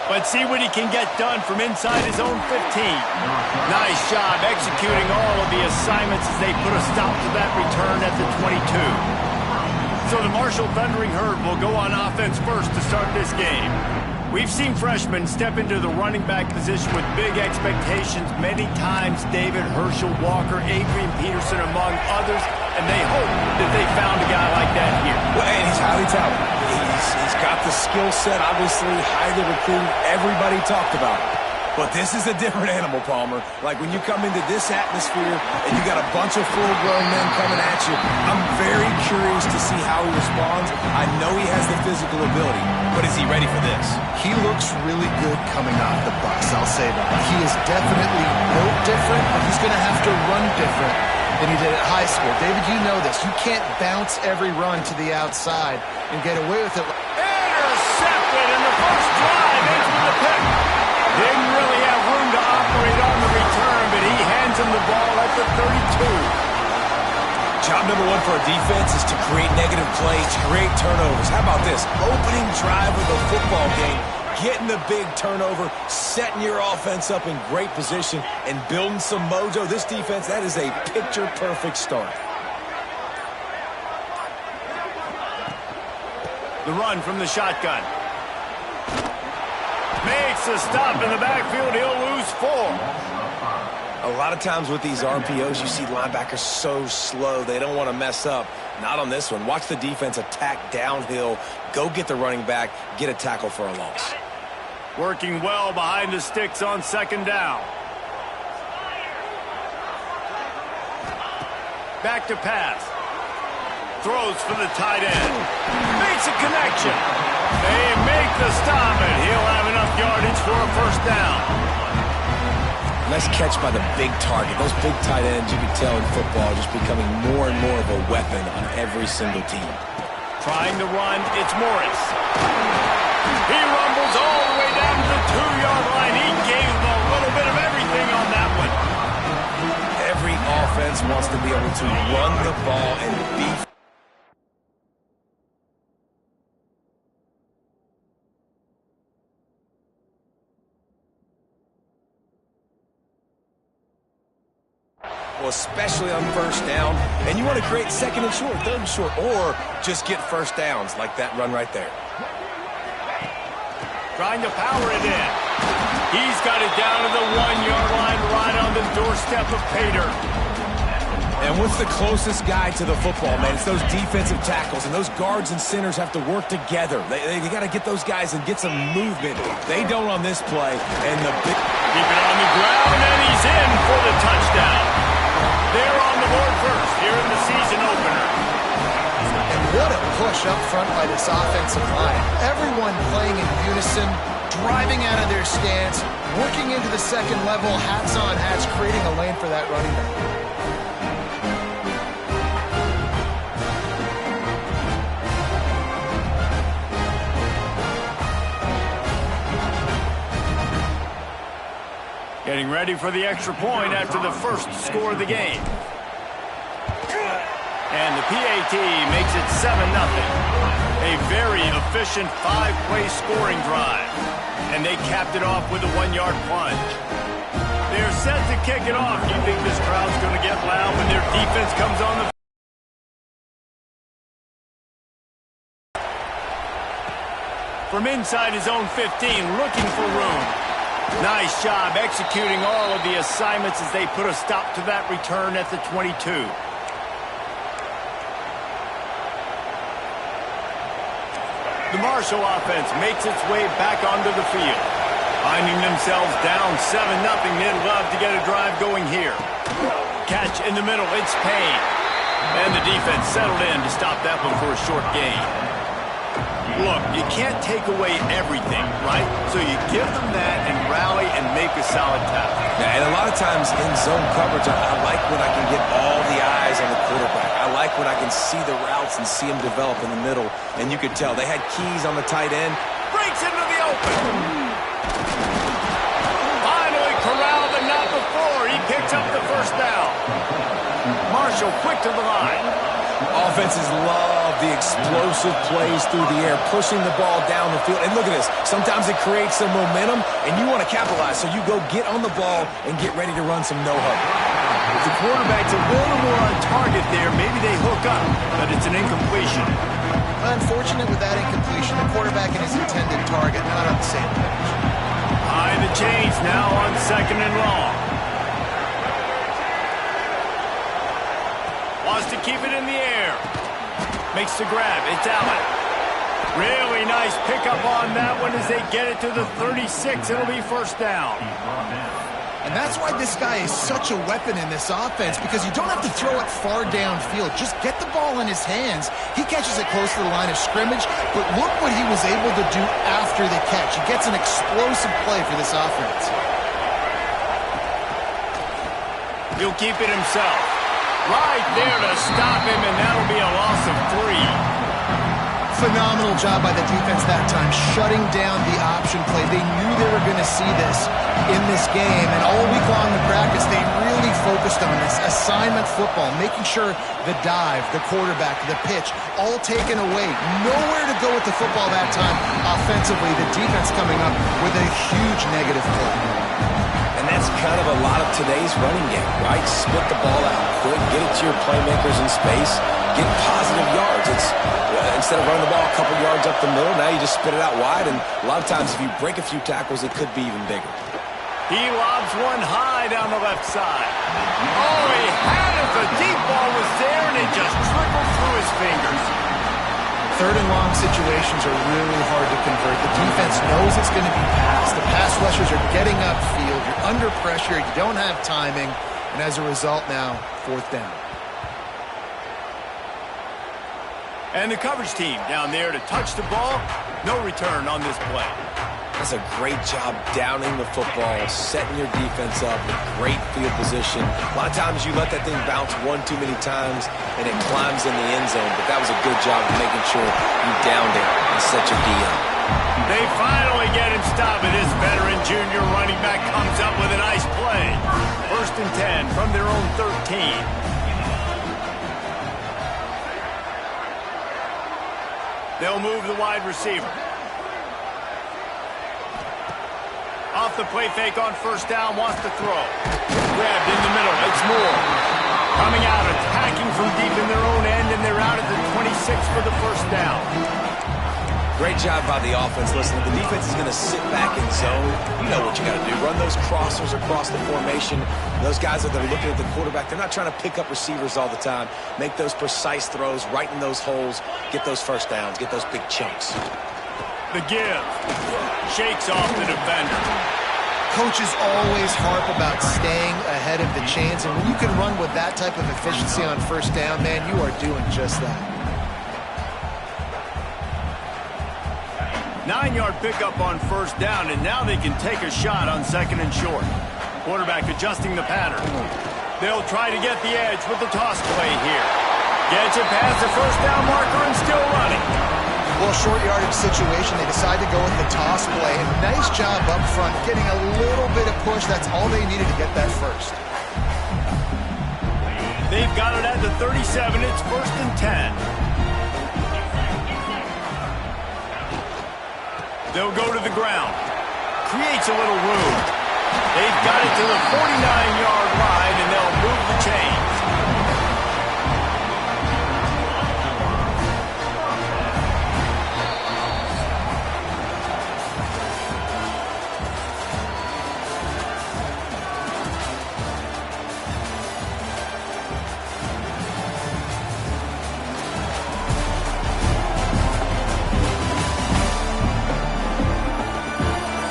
But see what he can get done from inside his own 15. Nice job executing all of the assignments as they put a stop to that return at the 22. So the Marshall Thundering Herd will go on offense first to start this game. We've seen freshmen step into the running back position with big expectations many times. David, Herschel Walker, Adrian Peterson, among others, and they hope that they found a guy like that here. Well, and he's highly talented. He's got the skill set, obviously, highly recruited. Everybody talked about it. But this is a different animal, Palmer. Like when you come into this atmosphere and you got a bunch of full-grown men coming at you, I'm very curious to see how he responds. I know he has the physical ability, but is he ready for this? He looks really good coming off the bus, I'll say that. He is definitely built different, but he's going to have to run different than he did at high school. David, you know this. You can't bounce every run to the outside and get away with it. Intercepted in the first drive into the pick. Didn't really have room to operate on the return, but he hands him the ball at the 32. Job number one for a defense is to create negative plays, create turnovers. How about this? Opening drive of the football game, getting the big turnover, setting your offense up in great position, and building some mojo. This defense, that is a picture-perfect start. The run from the shotgun. Makes a stop in the backfield. He'll lose 4. A lot of times with these RPOs, you see linebackers so slow, they don't want to mess up. Not on this one. Watch the defense attack downhill, go get the running back, get a tackle for a loss. Working well behind the sticks on second down. Back to pass. Throws for the tight end. Makes a connection. They make the stop, and he'll have enough yardage for a first down. Nice catch by the big target. Those big tight ends, you can tell in football, are just becoming more and more of a weapon on every single team. Trying to run, it's Morris. He rumbles all the way down to the 2-yard line. He gave them a little bit of everything on that one. Every offense wants to be able to run the ball and be. Well, especially on first down, and you want to create second and short, third and short, or just get first downs like that run right there. Trying to power it in. He's got it down to the 1-yard line, right on the doorstep of Pater. And what's the closest guy to the football, man? It's those defensive tackles, and those guards and centers have to work together. They got to get those guys and get some movement. They don't on this play, and the big... Keep it on the ground, and he's in for the touchdown. They're on the board first here in the season opener. And what a push up front by this offensive line. Everyone playing in unison, driving out of their stance, working into the second level, hats on hats, creating a lane for that running back. Getting ready for the extra point after the first score of the game. And the PAT makes it 7-0. A very efficient 5-play scoring drive. And they capped it off with a 1-yard plunge. They're set to kick it off. You think this crowd's going to get loud when their defense comes on the... From inside his own 15, looking for room. Nice job executing all of the assignments as they put a stop to that return at the 22. The Marshall offense makes its way back onto the field. Finding themselves down 7-0, they'd love to get a drive going here. Catch in the middle, it's Payne. And the defense settled in to stop that one for a short gain. Look, you can't take away everything, right? So you give them that and rally and make a solid tackle. Yeah, and a lot of times in zone coverage, I like when I can get all the eyes on the quarterback. I like when I can see the routes and see them develop in the middle. And you could tell they had keys on the tight end. Breaks into the open. Finally corralled, but not before. He picks up the first down. Marshall quick to the line. Offenses love the explosive plays through the air, pushing the ball down the field. And look at this. Sometimes it creates some momentum, and you want to capitalize. So you go get on the ball and get ready to run some no-huddle. If the quarterback's a little more on target there, maybe they hook up, but it's an incompletion. Unfortunate with that incompletion. The quarterback and his intended target not on the same page. High the chains now on 2nd and long. Wants to keep it in the air. Makes the grab. It's Allen. Really nice pickup on that one as they get it to the 36. It'll be first down. And that's why this guy is such a weapon in this offense, because you don't have to throw it far downfield. Just get the ball in his hands. He catches it close to the line of scrimmage, but look what he was able to do after the catch. He gets an explosive play for this offense. He'll keep it himself. Right there to stop him, and that'll be a loss of 3. Phenomenal job by the defense that time, shutting down the option play. They knew they were going to see this in this game, and all week long in practice, they really focused on this assignment football, making sure the dive, the quarterback, the pitch, all taken away. Nowhere to go with the football that time offensively. The defense coming up with a huge negative play. And that's kind of a lot of today's running game, right? Split the ball out quick, get it to your playmakers in space, get positive yards. It's instead of running the ball a couple yards up the middle, now you just spit it out wide, and a lot of times if you break a few tackles, it could be even bigger. He lobs one high down the left side. Oh, he had it. The deep ball was there, and it just trickled through his fingers. 3rd and long situations are really hard to convert. The defense knows it's going to be passed. The pass rushers are getting upfield. You're under pressure. You don't have timing. And as a result now, 4th down. And the coverage team down there to touch the ball. No return on this play. That's a great job downing the football, setting your defense up with great field position. A lot of times you let that thing bounce one too many times and it climbs in the end zone, but that was a good job of making sure you downed it and set your D up. They finally get him stopped, and this veteran junior running back comes up with a nice play. 1st and 10 from their own 13. They'll move the wide receiver. Off the play fake on 1st down, wants to throw. Grabbed in the middle, it's Moore. Coming out, attacking from deep in their own end, and they're out at the 26 for the 1st down. Great job by the offense. Listen, the defense is going to sit back in zone. You know what you got to do. Run those crossers across the formation. Those guys that are looking at the quarterback, they're not trying to pick up receivers all the time. Make those precise throws right in those holes. Get those 1st downs. Get those big chunks. The give. Shakes off the defender. Coaches always harp about staying ahead of the chains, and when you can run with that type of efficiency on 1st down, man, you are doing just that. 9-yard pickup on 1st down, and now they can take a shot on 2nd and short. Quarterback adjusting the pattern. They'll try to get the edge with the toss play here. Gets it past the 1st down marker and still running. Well, short yardage situation, they decide to go with the toss play. And nice job up front, getting a little bit of push. That's all they needed to get that 1st. They've got it at the 37. It's 1st and 10. They'll go to the ground. Creates a little room. They've got it to the 49-yard line, and they'll move the chains.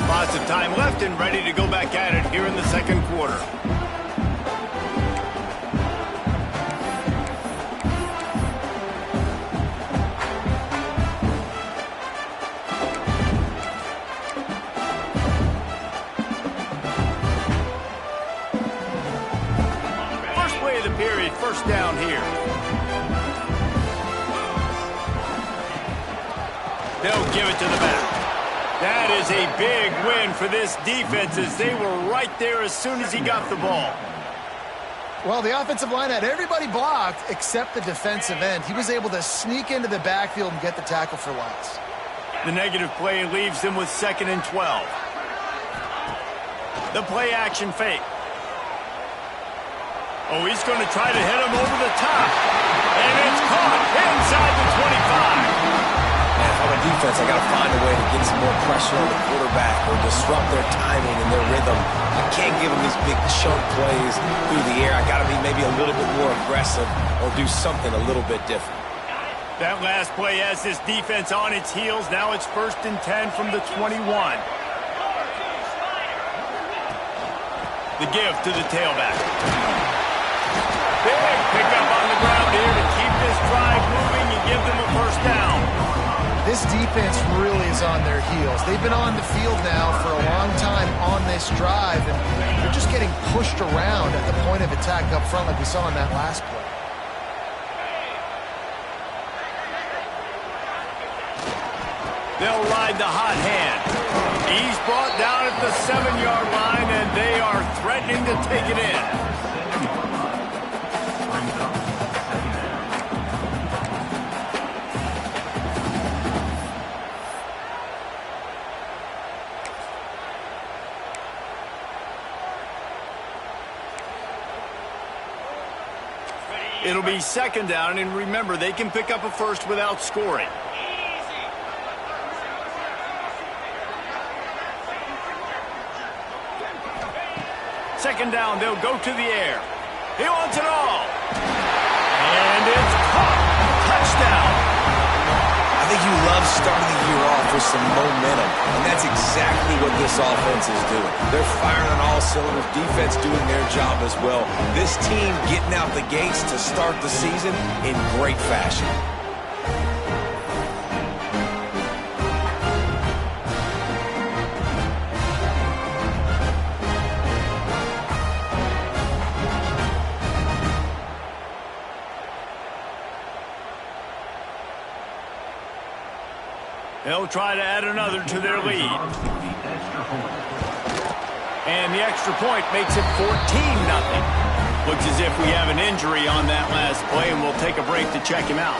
Lots of time left and ready to go back at it here in the 2nd quarter. First play of the period, 1st down here. They'll give it to the back. That is a big win for this defense as they were right there as soon as he got the ball. Well, the offensive line had everybody blocked except the defensive end. He was able to sneak into the backfield and get the tackle for loss. The negative play leaves them with 2nd and 12. The play action fake. Oh, he's going to try to hit him over the top. And it's caught inside the 25. And if I'm a defense, I got to find a way to get some more pressure on the quarterback or disrupt their timing and their rhythm. I can't give them these big chunk plays through the air. I got to be maybe a little bit more aggressive or do something a little bit different. That last play has this defense on its heels. Now it's 1st and 10 from the 21. The give to the tailback. Big pickup on the ground here to keep this drive moving and give them a 1st down. This defense really is on their heels. They've been on the field now for a long time on this drive, and they're just getting pushed around at the point of attack up front like we saw in that last play. They'll ride the hot hand. He's brought down at the 7-yard line, and they are threatening to take it in. It'll be 2nd down, and remember, they can pick up a 1st without scoring. Second down, they'll go to the air. He wants it all. And it's caught. Touchdown. I think you love starting the year off with some momentum, and that's exactly what this offense is doing. They're firing on all cylinders, defense doing their job as well. This team getting out the gates to start the season in great fashion. They'll try to add another to their lead. And the extra point makes it 14-0. Looks as if we have an injury on that last play, and we'll take a break to check him out.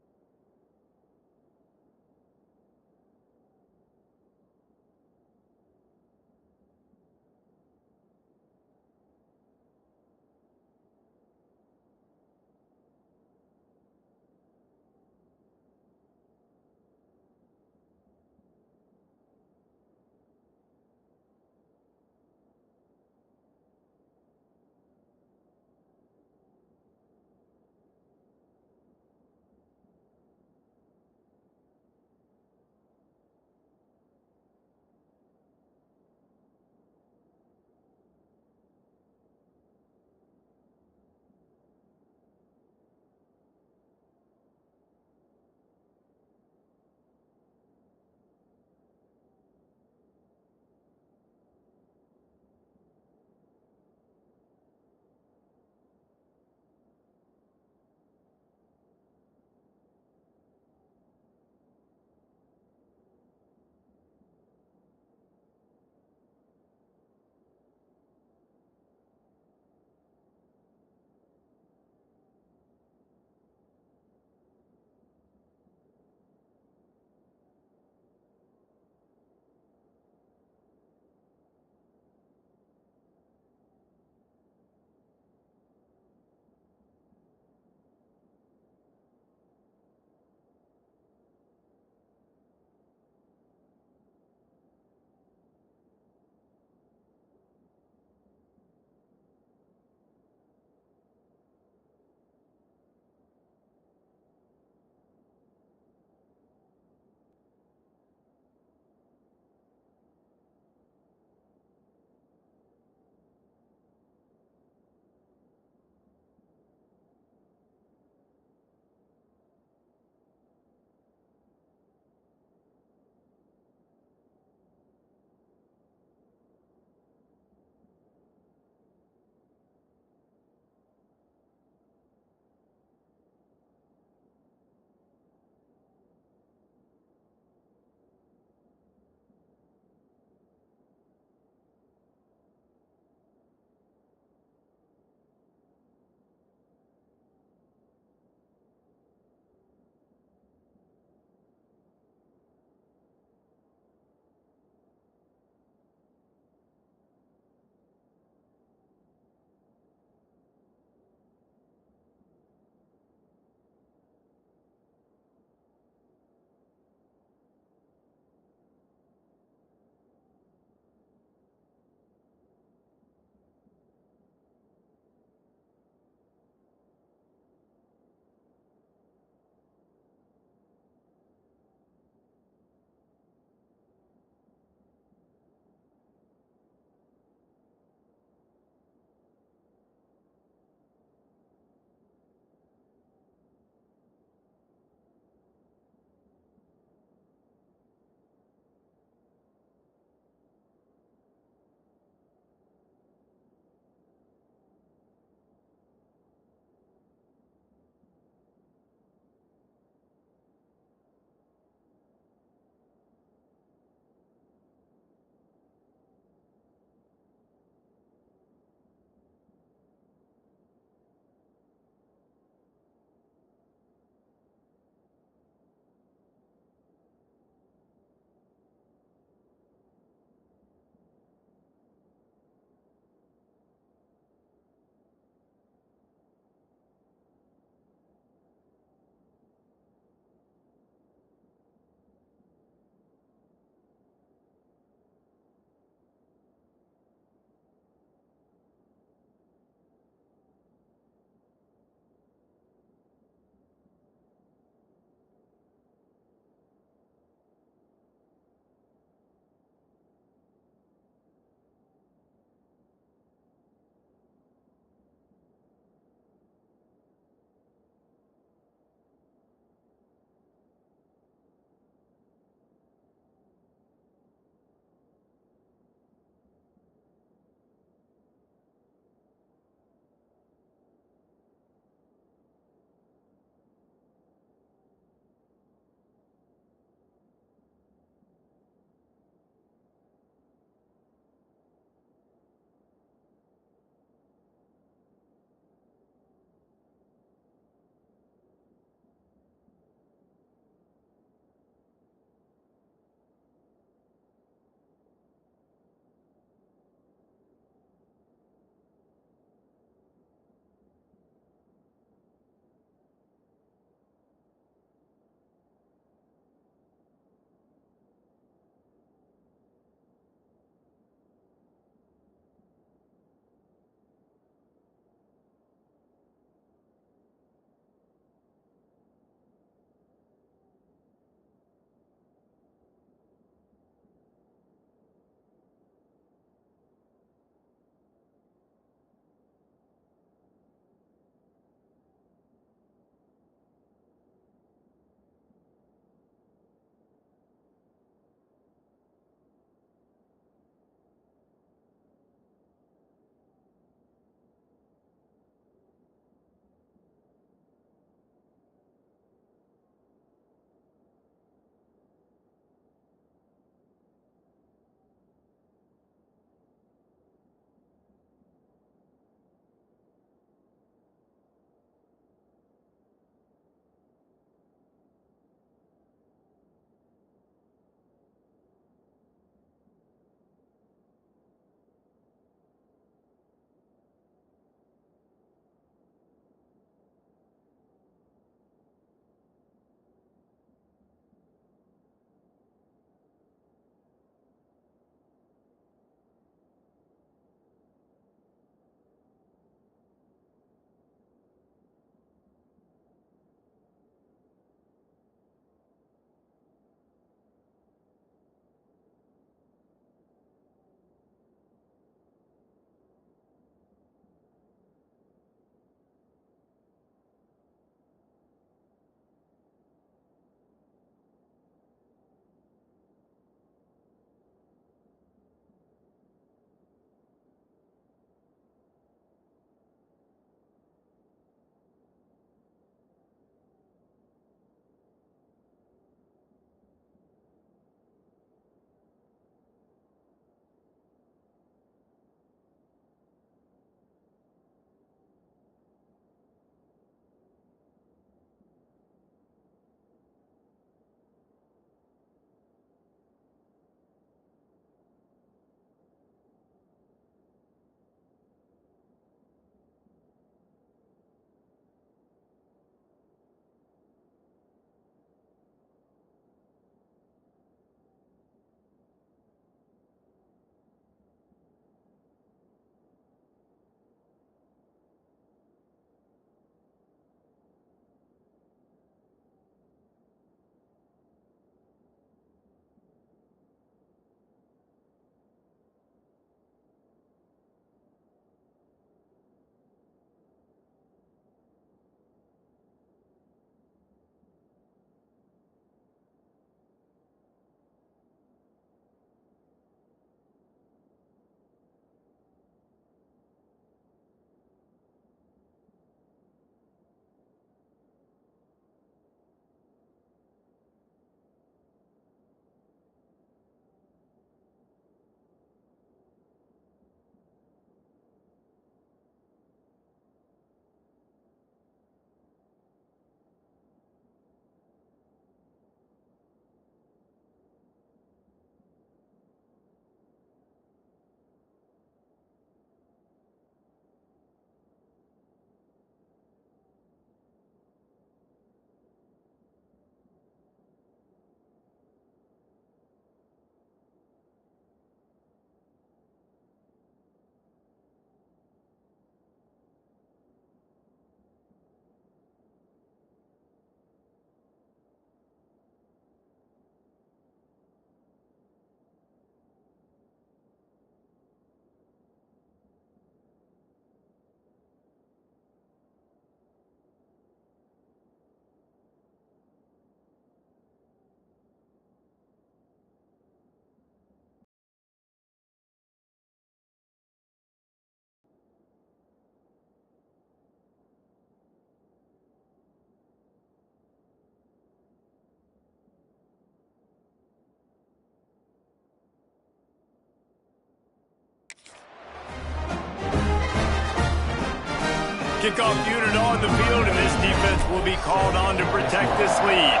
Kickoff unit on the field, and this defense will be called on to protect this lead.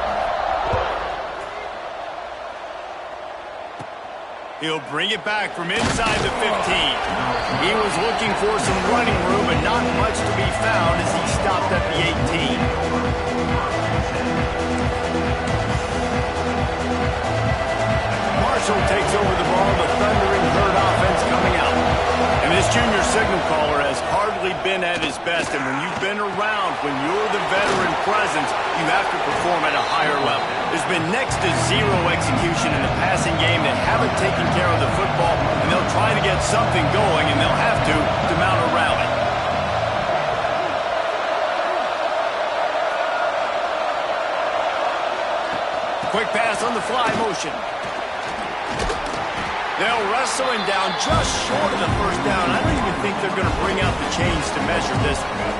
He'll bring it back from inside the 15. He was looking for some running room, but not much to be found as he stopped at the 18. Marshall takes over the ball, the thundering herd offense coming out. And this junior signal caller has hardly been at his best, and when you've been around, when you're the veteran presence, you have to perform at a higher level. There's been next to zero execution in the passing game. They haven't taken care of the football, and they'll try to get something going, and they'll have to mount a rally. Quick pass on the fly motion. They'll wrestle him down just short of the first down. I don't even think they're going to bring out the chains to measure this one.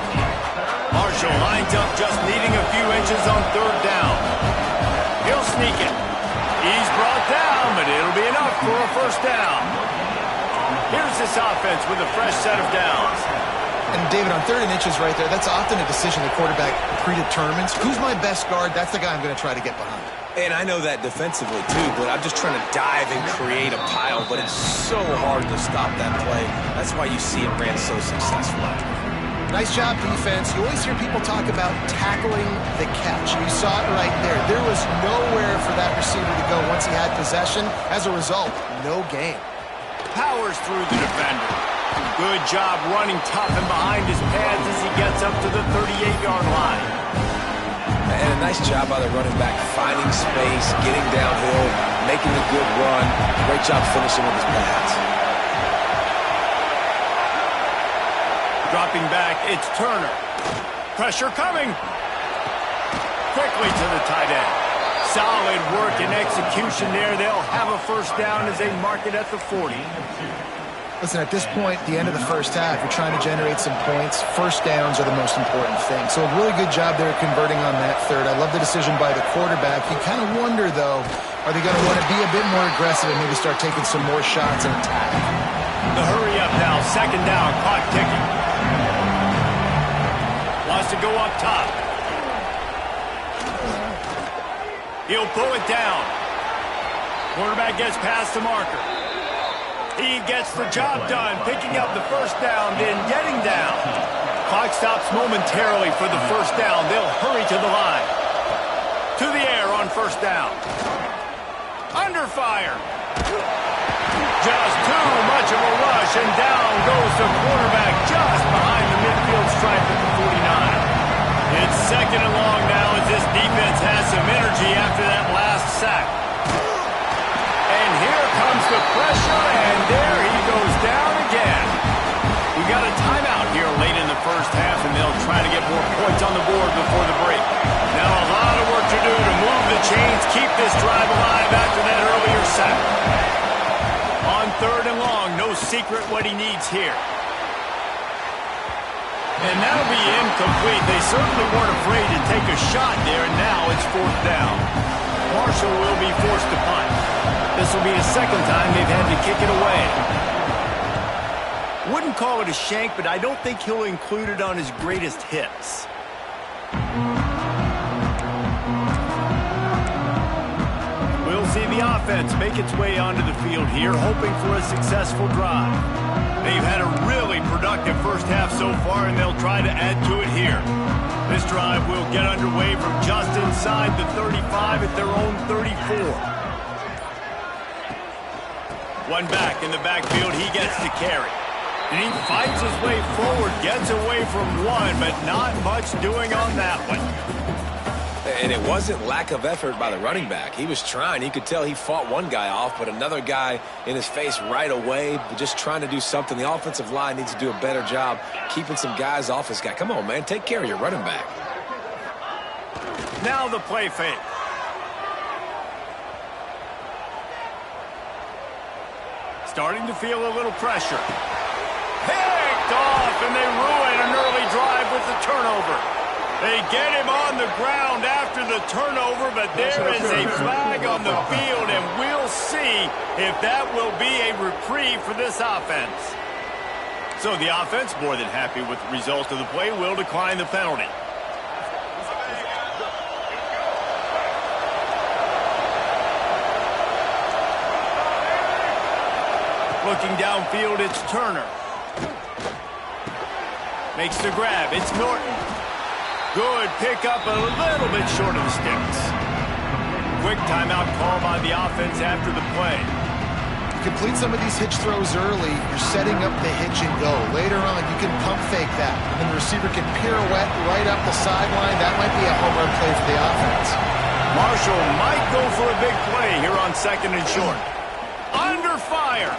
Marshall lines up just needing a few inches on third down. He'll sneak it. He's brought down, but it'll be enough for a first down. Here's this offense with a fresh set of downs. And David, on 3rd and inches right there, that's often a decision the quarterback predetermines. Who's my best guard? That's the guy I'm going to try to get behind. And I know that defensively, too, but I'm just trying to dive and create a pile, but it's so hard to stop that play. That's why you see it ran so successful. Nice job, defense. You always hear people talk about tackling the catch. You saw it right there. There was nowhere for that receiver to go once he had possession. As a result, no gain. Powers through the defender. Good job running tough and behind his pads as he gets up to the 38-yard line. And a nice job by the running back, finding space, getting downhill, making a good run. Great job finishing with his pads. Dropping back, it's Turner. Pressure coming. Quickly to the tight end. Solid work and execution there. They'll have a first down as they mark it at the 40. Listen, at this point, the end of the first half, you're trying to generate some points. First downs are the most important thing. So a really good job there converting on that third. I love the decision by the quarterback. You kind of wonder, though, are they going to want to be a bit more aggressive and maybe start taking some more shots and attack? The hurry up now, second down, clock ticking. Wants to go up top. He'll pull it down. Quarterback gets past the marker. He gets the job done, picking up the first down, then getting down. Clock stops momentarily for the first down. They'll hurry to the line. To the air on first down. Under fire. Just too much of a rush, and down goes the quarterback just behind the midfield stripe at the 49. It's second and long now as this defense has some energy after that last sack. And here comes the pressure, and there he goes down again. We got a timeout here late in the first half, and they'll try to get more points on the board before the break. Now a lot of work to do to move the chains, keep this drive alive after that earlier sack. On third and long, no secret what he needs here. And that'll be incomplete. They certainly weren't afraid to take a shot there, and now it's fourth down. Marshall will be forced to punt. This will be the second time they've had to kick it away. Wouldn't call it a shank, but I don't think he'll include it on his greatest hits. We'll see the offense make its way onto the field here, hoping for a successful drive. They've had a really productive first half so far, and they'll try to add to it here. This drive will get underway from just inside the 35 at their own 34. One back in the backfield, he gets to carry. And he fights his way forward, gets away from one, but not much doing on that one. And it wasn't lack of effort by the running back. He was trying. You could tell he fought one guy off, but another guy in his face right away, just trying to do something. The offensive line needs to do a better job keeping some guys off this guy. Come on, man. Take care of your running back. Now the play fake. Starting to feel a little pressure. Picked off, and they ruin an early drive with the turnover. They get him on the ground after the turnover, but there is a flag on the field, and we'll see if that will be a reprieve for this offense. So the offense, more than happy with the result of the play, will decline the penalty. Looking downfield, it's Turner. Makes the grab. It's Norton. Good pickup, a little bit short of the sticks. Quick timeout call by the offense after the play. You complete some of these hitch throws early, you're setting up the hitch and go. Later on, you can pump fake that, and the receiver can pirouette right up the sideline. That might be a home run play for the offense. Marshall might go for a big play here on 2nd and short. Under fire.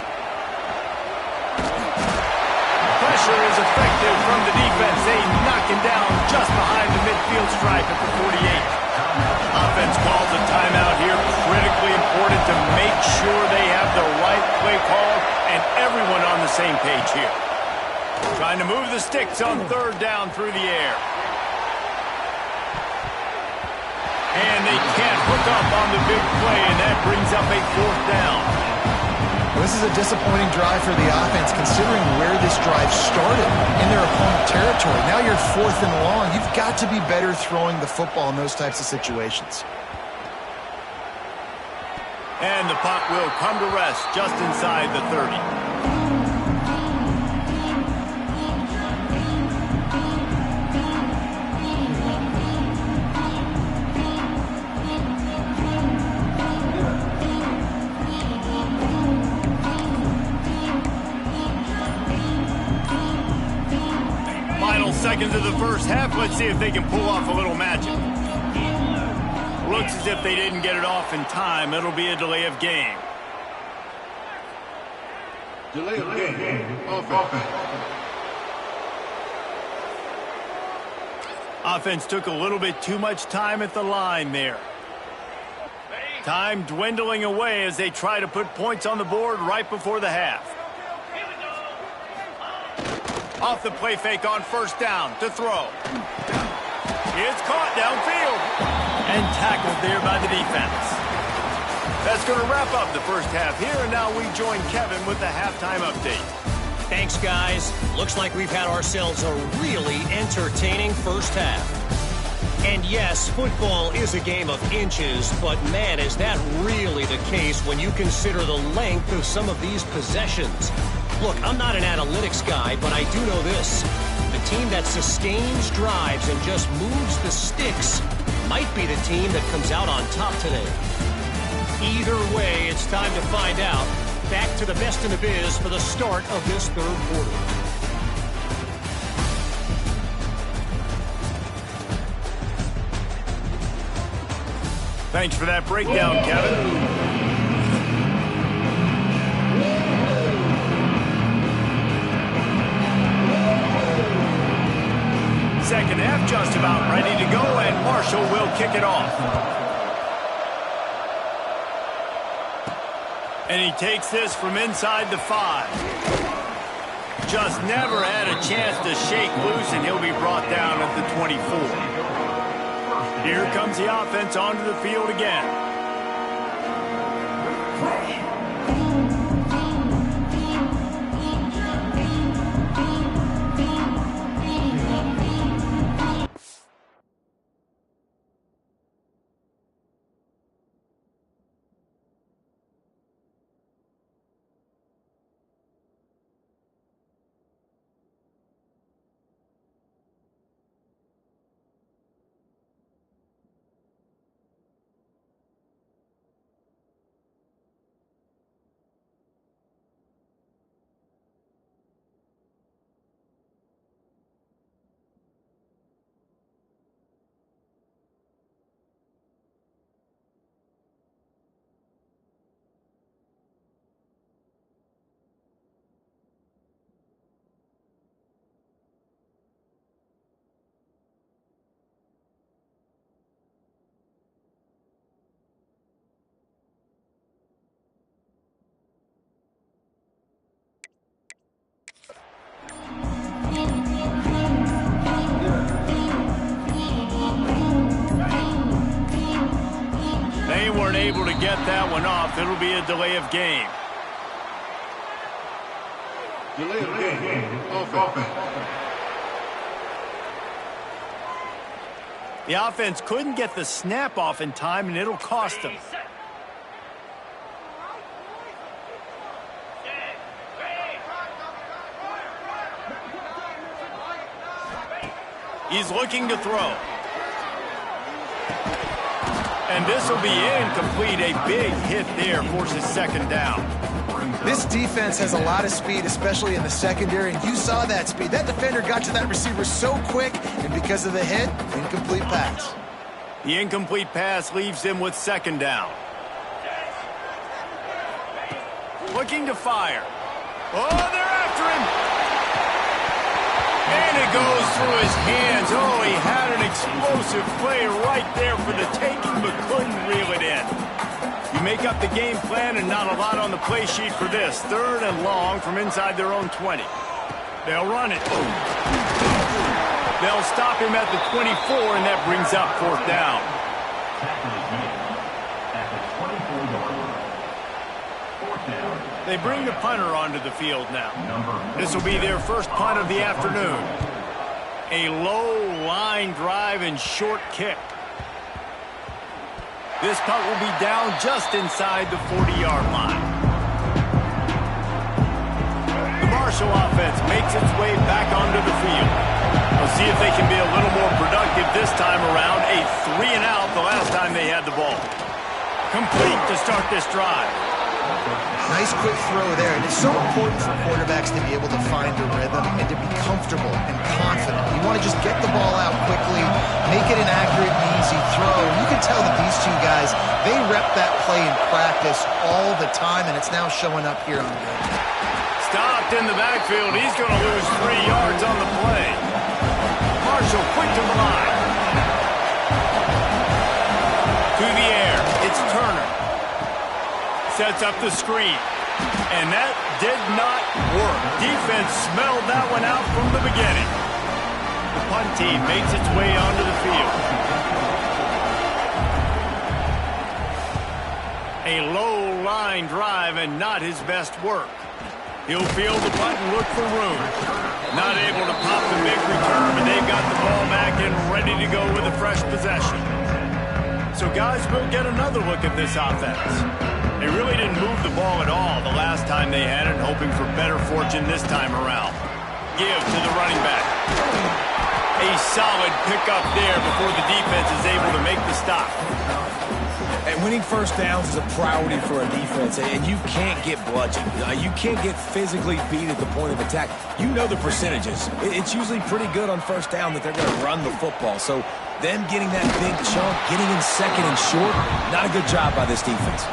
Pressure is effective from the defense. They knock him down just behind the midfield stripe at the 48. Offense calls a timeout here. Critically important to make sure they have the right play call and everyone on the same page here. Trying to move the sticks on 3rd down through the air. And they can't hook up on the big play, and that brings up a 4th down. This is a disappointing drive for the offense, considering where this drive started, in their opponent territory. Now you're 4th and long. You've got to be better throwing the football in those types of situations. And the puck will come to rest just inside the 30. Seconds of the first half. Let's see if they can pull off a little magic. Looks as if they didn't get it off in time. It'll be a delay of game. Delay of game. Offense. Offense took a little bit too much time at the line there. Time dwindling away as they try to put points on the board right before the half. Off the play fake on 1st down to throw. It's caught downfield. And tackled there by the defense. That's going to wrap up the first half here, and now we join Kevin with the halftime update. Thanks, guys. Looks like we've had ourselves a really entertaining first half. And yes, football is a game of inches, but man, is that really the case when you consider the length of some of these possessions. Look, I'm not an analytics guy, but I do know this. The team that sustains drives and just moves the sticks might be the team that comes out on top today. Either way, it's time to find out. Back to the best in the biz for the start of this 3rd quarter. Thanks for that breakdown, Kevin. Second half just about ready to go, and Marshall will kick it off. And he takes this from inside the 5. Just never had a chance to shake loose, and he'll be brought down at the 24. Here comes the offense onto the field again. Able to get that one off. It'll be a delay of game. Delay of game. Offense. The offense couldn't get the snap off in time, and it'll cost them. He's looking to throw. And this will be incomplete. A big hit there forces second down. This defense has a lot of speed, especially in the secondary, and you saw that speed. That defender got to that receiver so quick, and because of the hit, incomplete pass. The incomplete pass leaves him with second down. Looking to fire. Oh, they're after him. And it goes through his hands. Oh, he had an explosive play right there for the taking, but couldn't reel it in. You make up the game plan and not a lot on the play sheet for this. Third and long from inside their own 20. They'll run it. They'll stop him at the 24, and that brings up fourth down. They bring the punter onto the field now. This will be their first punt of the afternoon. A low line drive and short kick. This punt will be down just inside the 40-yard line. The Marshall offense makes its way back onto the field. We'll see if they can be a little more productive this time around. A 3-and-out the last time they had the ball. Complete to start this drive. Nice quick throw there, and it's so important for quarterbacks to be able to find a rhythm and to be comfortable and confident. You want to just get the ball out quickly, make it an accurate and easy throw. And you can tell that these two guys, they rep that play in practice all the time, and it's now showing up here on the game. Stopped in the backfield. He's going to lose 3 yards on the play. Marshall quick to the line. To the air. It's Turner. Sets up the screen. And that did not work. Defense smelled that one out from the beginning. The punt team makes its way onto the field. A low line drive and not his best work. He'll field the punt and look for room. Not able to pop the big return, but they've got the ball back and ready to go with a fresh possession. So guys, we'll get another look at this offense. They really didn't move the ball at all the last time they had it, hoping for better fortune this time around. Give to the running back. A solid pickup there before the defense is able to make the stop. And winning first downs is a priority for a defense, and you can't get bludgeoned. You can't get physically beat at the point of attack. You know the percentages. It's usually pretty good on first down that they're going to run the football. So them getting that big chunk, getting in second and short, not a good job by this defense.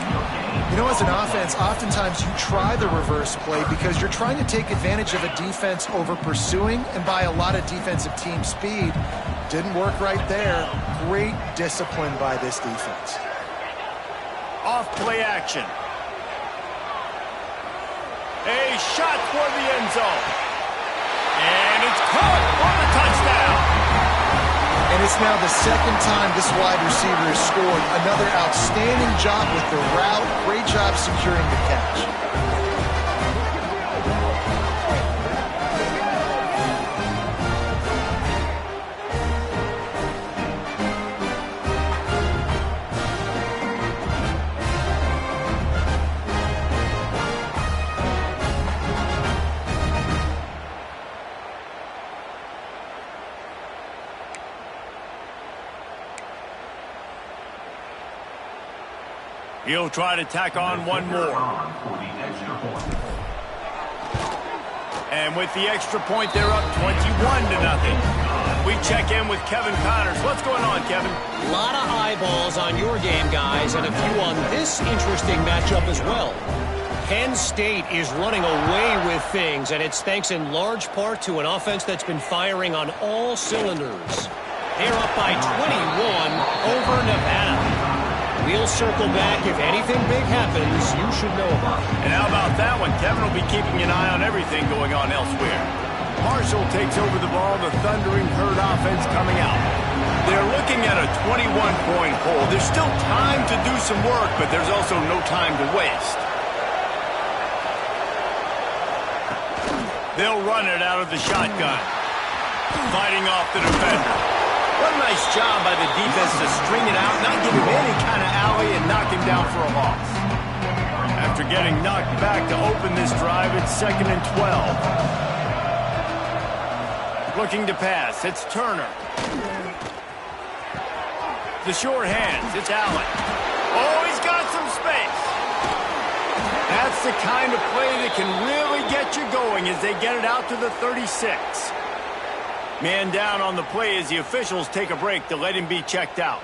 You know, as an offense, oftentimes you try the reverse play because you're trying to take advantage of a defense over pursuing and by a lot of defensive team speed. Didn't work right there. Great discipline by this defense. Off play action. A shot for the end zone. And it's caught for the touchdown. And it's now the second time this wide receiver has scored. Another outstanding job with the route. Great job securing the catch. He'll try to tack on one more. And with the extra point, they're up 21-0. We check in with Kevin Connors. What's going on, Kevin? A lot of eyeballs on your game, guys, and a few on this interesting matchup as well. Penn State is running away with things, and it's thanks in large part to an offense that's been firing on all cylinders. They're up by 21 over Nevada. We'll circle back. If anything big happens, you should know about it. And how about that one? Kevin will be keeping an eye on everything going on elsewhere. Marshall takes over the ball. The Thundering Herd offense coming out. They're looking at a 21-point hole. There's still time to do some work, but there's also no time to waste. They'll run it out of the shotgun. Fighting off the defender. What a nice job by the defense to string it out, not give him any kind of alley, and knock him down for a loss. After getting knocked back to open this drive, it's 2nd and 12. Looking to pass, it's Turner. The short hands, it's Allen. Oh, he's got some space. That's the kind of play that can really get you going as they get it out to the 36. Man down on the play as the officials take a break to let him be checked out.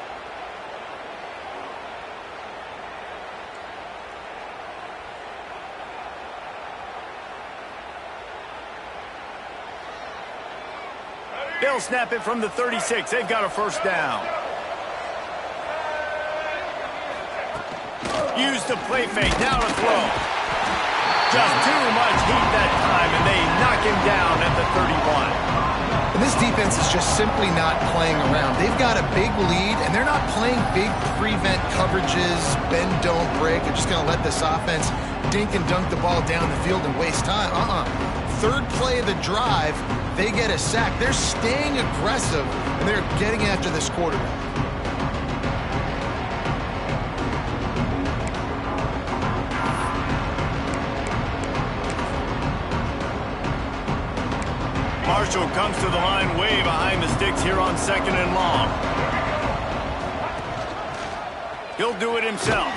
They'll snap it from the 36. They've got a first down. Use the play fake. Now to throw. Just too much heat that time, and they knock him down at the 31. And this defense is just simply not playing around. They've got a big lead, and they're not playing big prevent coverages, bend, don't break. They're just going to let this offense dink and dunk the ball down the field and waste time. Third play of the drive, they get a sack. They're staying aggressive, and they're getting after this quarterback. Marshall comes to the line way behind the sticks here on 2nd and long. He'll do it himself.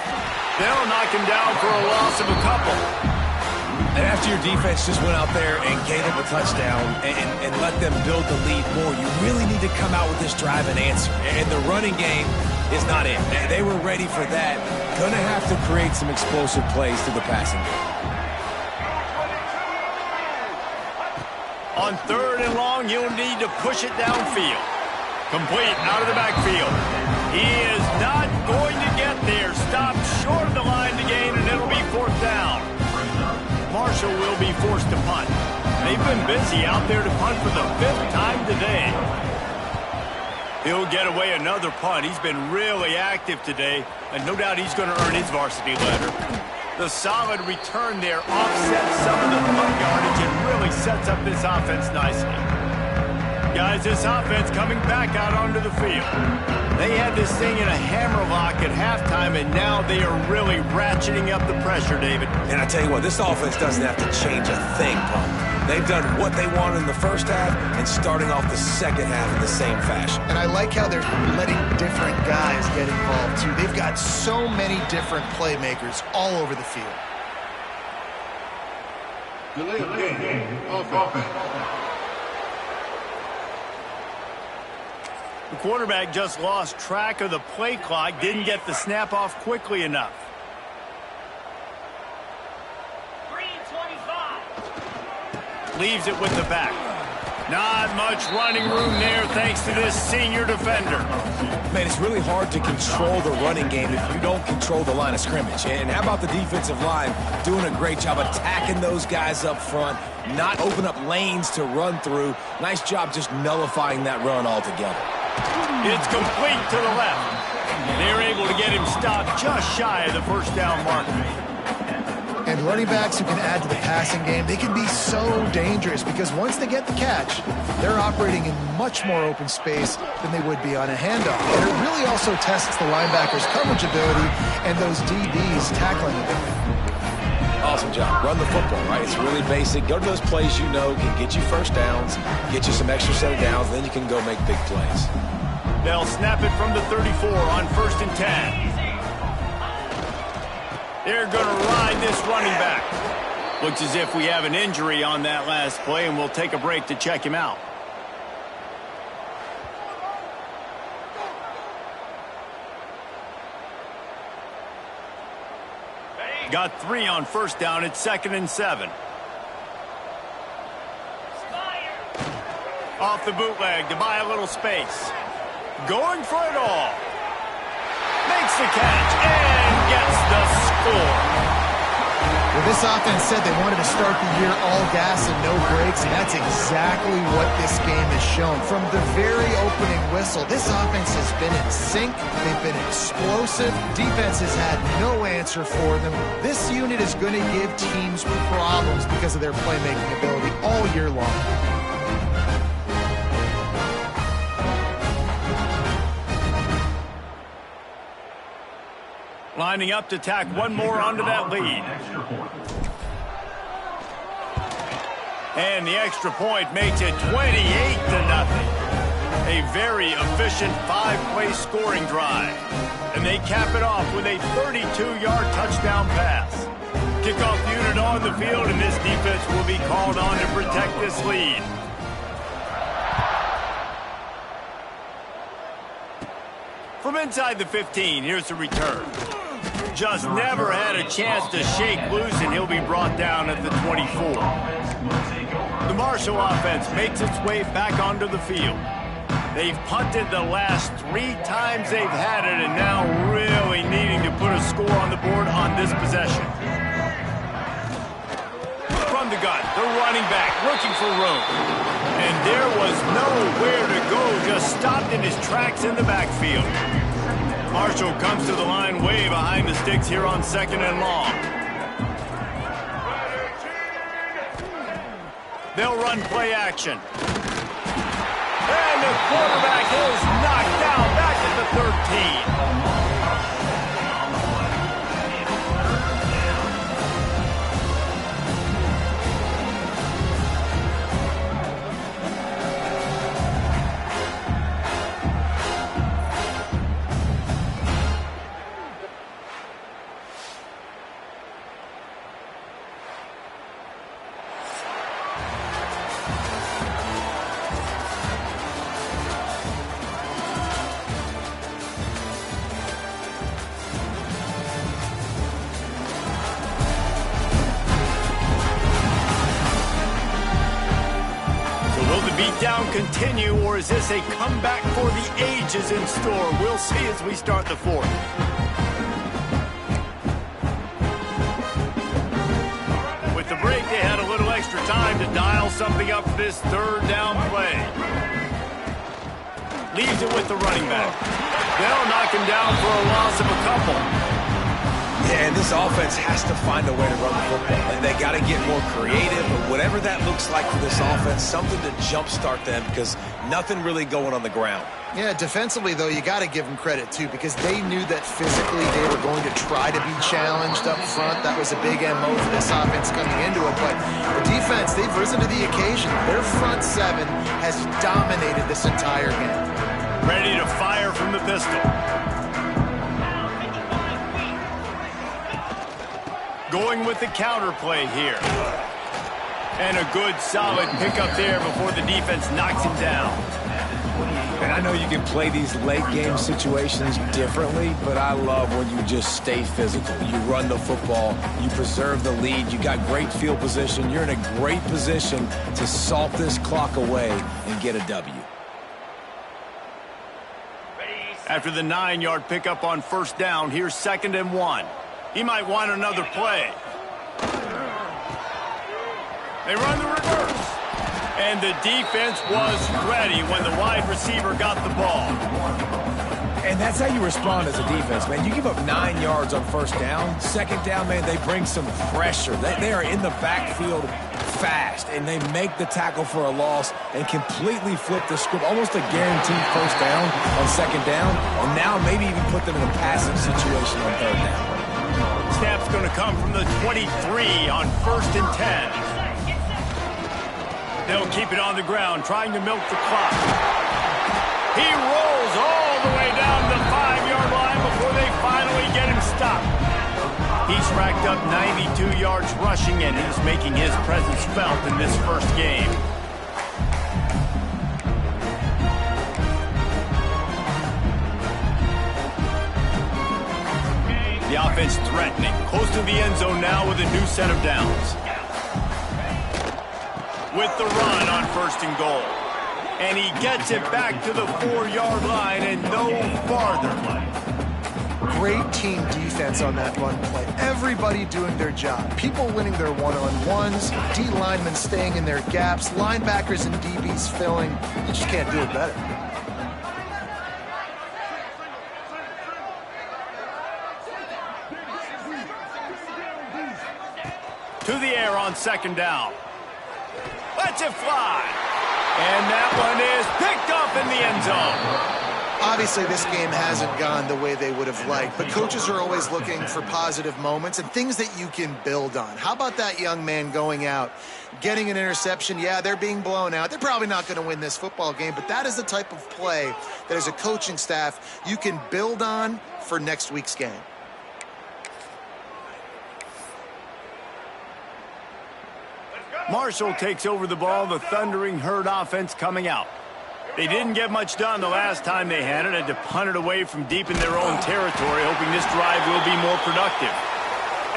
They'll knock him down for a loss of a couple. And after your defense just went out there and gave them a touchdown and let them build the lead more, you really need to come out with this drive and answer. And the running game is not it. They were ready for that. Gonna have to create some explosive plays through the passing game. On 3rd and long, you'll need to push it downfield. Complete out of the backfield. He is not going to get there. Stopped short of the line to gain, and it'll be 4th down. Marshall will be forced to punt. They've been busy out there to punt for the 5th time today. He'll get away another punt. He's been really active today, and no doubt he's going to earn his varsity letter. The solid return there offsets some of the punt yardage and really sets up this offense nicely. Guys, this offense coming back out onto the field. They had this thing in a hammerlock at halftime, and now they are really ratcheting up the pressure, David. And I tell you what, this offense doesn't have to change a thing, Paul. They've done what they wanted in the first half and starting off the second half in the same fashion. And I like how they're letting different guys get involved, too. They've got so many different playmakers all over the field. Delay of game. Offense. The quarterback just lost track of the play clock, didn't get the snap off quickly enough. 3:25. Leaves it with the back. Not much running room there thanks to this senior defender. Man, it's really hard to control the running game if you don't control the line of scrimmage. And how about the defensive line doing a great job attacking those guys up front, not open up lanes to run through. Nice job just nullifying that run altogether. It's complete to the left. They're able to get him stopped just shy of the first down marker. And running backs who can add to the passing game, they can be so dangerous because once they get the catch, they're operating in much more open space than they would be on a handoff. And it really also tests the linebacker's coverage ability and those DBs tackling ability. Awesome job. Run the football, right? It's really basic. Go to those plays you know can get you first downs, get you some extra set of downs, then you can go make big plays. They'll snap it from the 34 on 1st and 10. They're going to ride this running back. Looks as if we have an injury on that last play, and we'll take a break to check him out. Got 3 on 1st down. It's 2nd and 7. Off the bootleg to buy a little space. Going for it all. Makes the catch and gets the score. Well, this offense said they wanted to start the year all gas and no brakes, and that's exactly what this game has shown. From the very opening whistle, this offense has been in sync. They've been explosive. Defense has had no answer for them. This unit is going to give teams problems because because of their playmaking ability all year long. Lining up to tack one more onto that lead. And the extra point makes it 28-0. A very efficient 5-play scoring drive. And they cap it off with a 32-yard touchdown pass. Kickoff unit on the field, and this defense will be called on to protect this lead. From inside the 15, here's the return. Just never had a chance to shake loose, and he'll be brought down at the 24. The Marshall offense makes its way back onto the field. They've punted the last 3 times they've had it, and now really needing to put a score on the board on this possession. From the gun, the running back looking for room. And there was nowhere to go, just stopped in his tracks in the backfield. Marshall comes to the line way behind the sticks here on 2nd and long. They'll run play action. And the quarterback is knocked down back at the 13. Down continue, or is this a comeback for the ages in store? We'll see as we start the 4th. With the break, they had a little extra time to dial something up for this 3rd down play. Leaves it with the running back. They'll knock him down for a loss of a couple. Yeah, and this offense has to find a way to run the football. And they got to get more creative, but whatever that looks like for this offense, something to jumpstart them because nothing really going on the ground. Yeah, defensively, though, you got to give them credit, too, because they knew that physically they were going to try to be challenged up front. That was a big MO for this offense coming into it. But the defense, they've risen to the occasion. Their front 7 has dominated this entire game. Ready to fire from the pistol. Going with the counter play here. And a good, solid pickup there before the defense knocks him down. And I know you can play these late-game situations differently, but I love when you just stay physical. You run the football, you preserve the lead, you got great field position, you're in a great position to salt this clock away and get a W. After the 9-yard pickup on 1st down, here's 2nd and 1. He might want another play. They run the reverse. And the defense was ready when the wide receiver got the ball. And that's how you respond as a defense, man. You give up 9 yards on 1st down. 2nd down, man, they bring some pressure. They are in the backfield fast, and they make the tackle for a loss and completely flip the script. Almost a guaranteed 1st down on 2nd down, and now maybe even put them in a passing situation on 3rd down. Snap's going to come from the 23 on 1st and 10. They'll keep it on the ground, trying to milk the clock. He rolls all the way down the 5-yard line before they finally get him stopped. He's racked up 92 yards rushing, and he's making his presence felt in this 1st game. The offense threatening, close to the end zone now with a new set of downs. With the run on 1st and goal. And he gets it back to the 4-yard line and no farther. Great team defense on that run play. Everybody doing their job. People winning their one-on-ones, D linemen staying in their gaps, linebackers and DBs filling. You just can't do it better. To the air here on second down. Lets it fly. And that one is picked up in the end zone. Obviously, this game hasn't gone the way they would have liked, but coaches are always looking for positive moments and things that you can build on. How about that young man going out, getting an interception? Yeah, they're being blown out. They're probably not going to win this football game, but that is the type of play that as a coaching staff you can build on for next week's game. Marshall takes over the ball, the Thundering Herd offense coming out. They didn't get much done the last time they had it. Had to punt it away from deep in their own territory, hoping this drive will be more productive.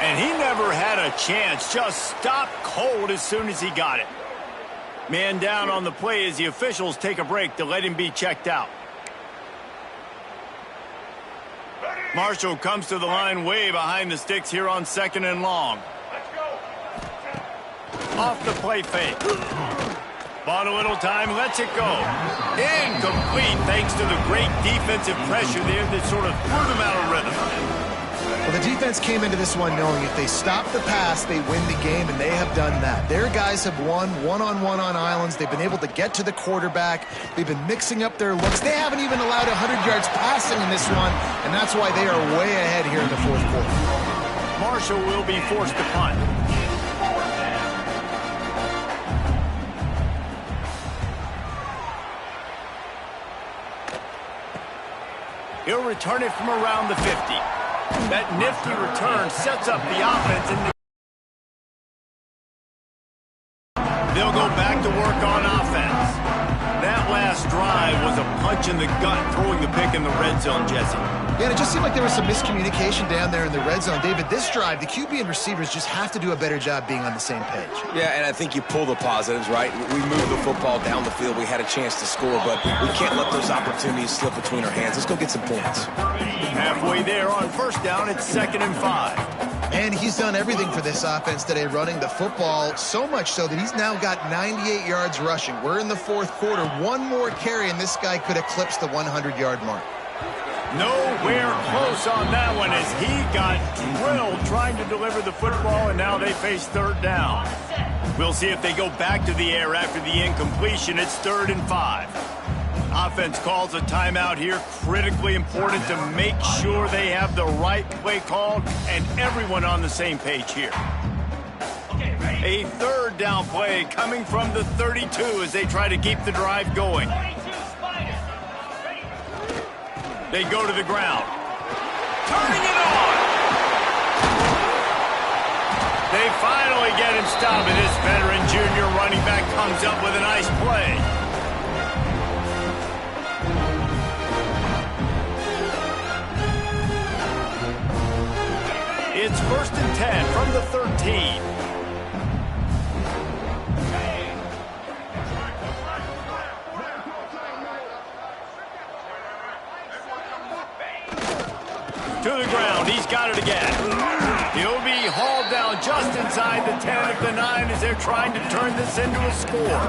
And he never had a chance. Just stopped cold as soon as he got it. Man down on the play as the officials take a break to let him be checked out. Marshall comes to the line way behind the sticks here on second and long. Off the play fake. Bought a little time, lets it go. Incomplete thanks to the great defensive pressure there that sort of threw them out of rhythm. Well, the defense came into this one knowing if they stop the pass, they win the game, and they have done that. Their guys have won one-on-one on islands. They've been able to get to the quarterback. They've been mixing up their looks. They haven't even allowed 100 yards passing in this one, and that's why they are way ahead here in the fourth quarter. Marshall will be forced to punt. He'll return it from around the 50. That nifty return sets up the offense. They'll go back to work on offense. That last drive was a punch in the gut, throwing the pick in the red zone, Jesse. Yeah, and it just seemed like there was some miscommunication down there in the red zone. David, this drive, the QB and receivers just have to do a better job being on the same page. Yeah, and I think you pull the positives, right? We moved the football down the field. We had a chance to score, but we can't let those opportunities slip between our hands. Let's go get some points. Halfway there on first down, it's 2nd and 5. And he's done everything for this offense today, running the football, so much so that he's now got 98 yards rushing. We're in the fourth quarter. One more carry, and this guy could eclipse the 100-yard mark. Nowhere close on that one as he got drilled trying to deliver the football, and now they face third down. We'll see if they go back to the air after the incompletion. It's 3rd and 5. Offense calls a timeout here. Critically important to make sure they have the right play called and everyone on the same page here. A 3rd down play coming from the 32 as they try to keep the drive going. They go to the ground. Turning it on! They finally get him stopped, and this veteran junior running back comes up with a nice play. It's 1st and 10 from the 13. To the ground, he's got it again. He'll be hauled down just inside the 10 of the 9 as they're trying to turn this into a score.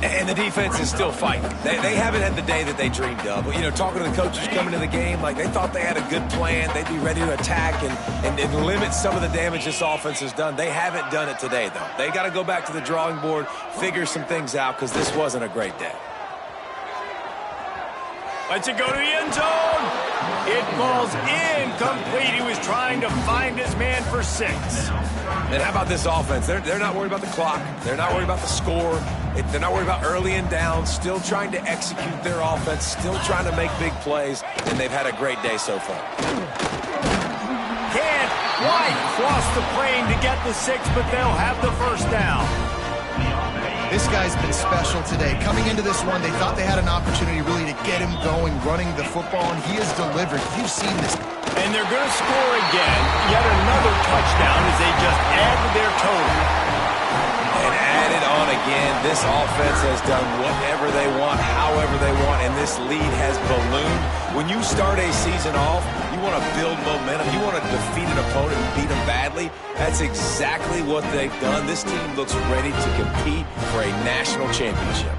And the defense is still fighting. They haven't had the day that they dreamed of. But, you know, talking to the coaches coming to the game, like they thought they had a good plan. They'd be ready to attack and limit some of the damage this offense has done. They haven't done it today, though. They got to go back to the drawing board, figure some things out, because this wasn't a great day. Lets it go to the end zone. It falls incomplete. He was trying to find his man for 6. And how about this offense? They're not worried about the clock. They're not worried about the score. They're not worried about early and down. Still trying to execute their offense. Still trying to make big plays. And they've had a great day so far. Can't quite cross the plane to get the 6, but they'll have the first down. This guy's been special today. Coming into this one, they thought they had an opportunity really to get him going, running the football, and he has delivered. You've seen this. And they're going to score again. Yet another touchdown as they just add to their total. And added on again. This offense has done whatever they want, however they want, and this lead has ballooned. When you start a season off, you want to build momentum. You want to defeat an opponent and beat them badly. That's exactly what they've done. This team looks ready to compete for a national championship.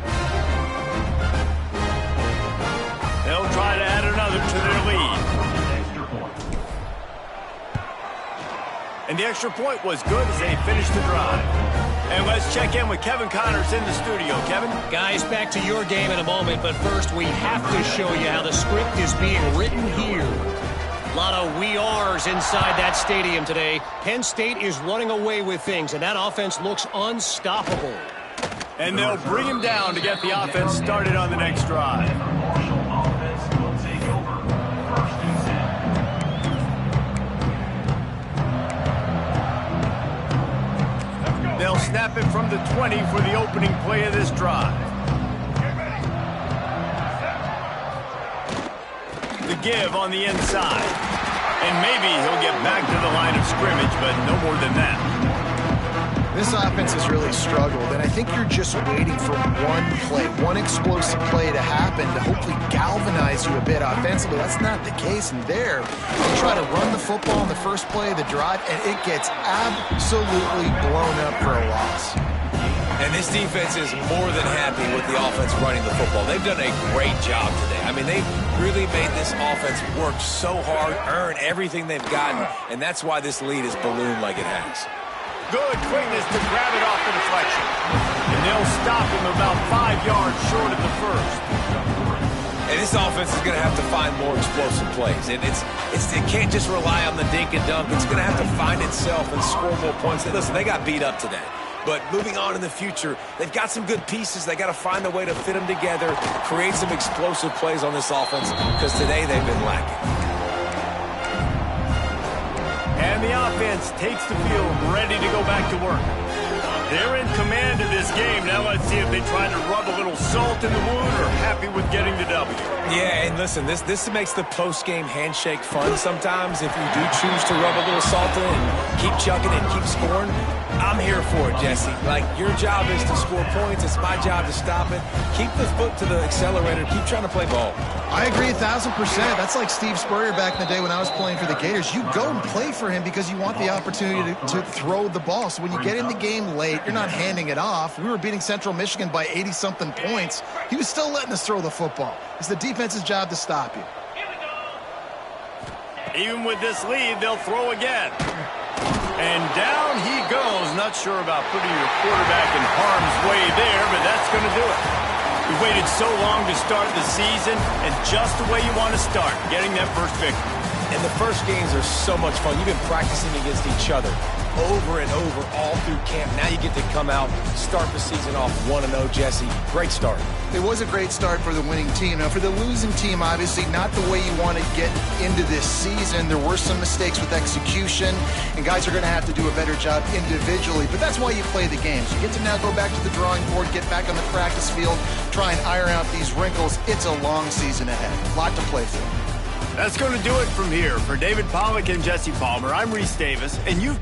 They'll try to add another to their lead. And the extra point was good as they finished the drive. And let's check in with Kevin Connors in the studio. Kevin? Guys, back to your game in a moment, but first we have to show you how the script is being written here. A lot of we ares inside that stadium today. Penn State is running away with things, and that offense looks unstoppable. And they'll bring him down to get the offense started on the next drive. They'll snap it from the 20 for the opening play of this drive. The give on the inside. And maybe he'll get back to the line of scrimmage, but no more than that. This offense has really struggled, and I think you're just waiting for one play, one explosive play to happen to hopefully galvanize you a bit offensively. That's not the case, and there, they try to run the football in the first play of the drive, and it gets absolutely blown up for a loss. And this defense is more than happy with the offense running the football. They've done a great job today. I mean, they've really made this offense work so hard, earn everything they've gotten, and that's why this lead is ballooned like it has. Good quickness to grab it off the deflection. And they'll stop him about 5 yards short of the first. And this offense is going to have to find more explosive plays. And it can't just rely on the dink and dunk. It's going to have to find itself and score more points. And listen, they got beat up today. But moving on in the future, they've got some good pieces. They got to find a way to fit them together, create some explosive plays on this offense, because today they've been lacking. And the offense takes the field, ready to go back to work. They're in command of this game. Now let's see if they try to rub a little salt in the wound or happy with getting the W. Yeah, and listen, this makes the post-game handshake fun sometimes. If you do choose to rub a little salt in and keep chucking and keep scoring, I'm here for it, Jesse. Like, your job is to score points. It's my job to stop it. Keep the foot to the accelerator. Keep trying to play ball. I agree 1,000%. That's like Steve Spurrier back in the day when I was playing for the Gators. You go and play for him because you want the opportunity to throw the ball. So when you get in the game late, you're not handing it off. We were beating Central Michigan by 80-something points. He was still letting us throw the football. It's the defense's job to stop you. Even with this lead, they'll throw again. And down he goes. Not sure about putting your quarterback in harm's way there, but that's going to do it. We've waited so long to start the season, and just the way you want to start, getting that first victory. And the first games are so much fun. You've been practicing against each other over and over all through camp. Now you get to come out, start the season off 1-0, Jesse. Great start. It was a great start for the winning team. Now, for the losing team, obviously not the way you want to get into this season. There were some mistakes with execution, and guys are going to have to do a better job individually. But that's why you play the games. You get to now go back to the drawing board, get back on the practice field, try and iron out these wrinkles. It's a long season ahead. A lot to play for. That's going to do it from here. For David Pollack and Jesse Palmer, I'm Reese Davis, and you've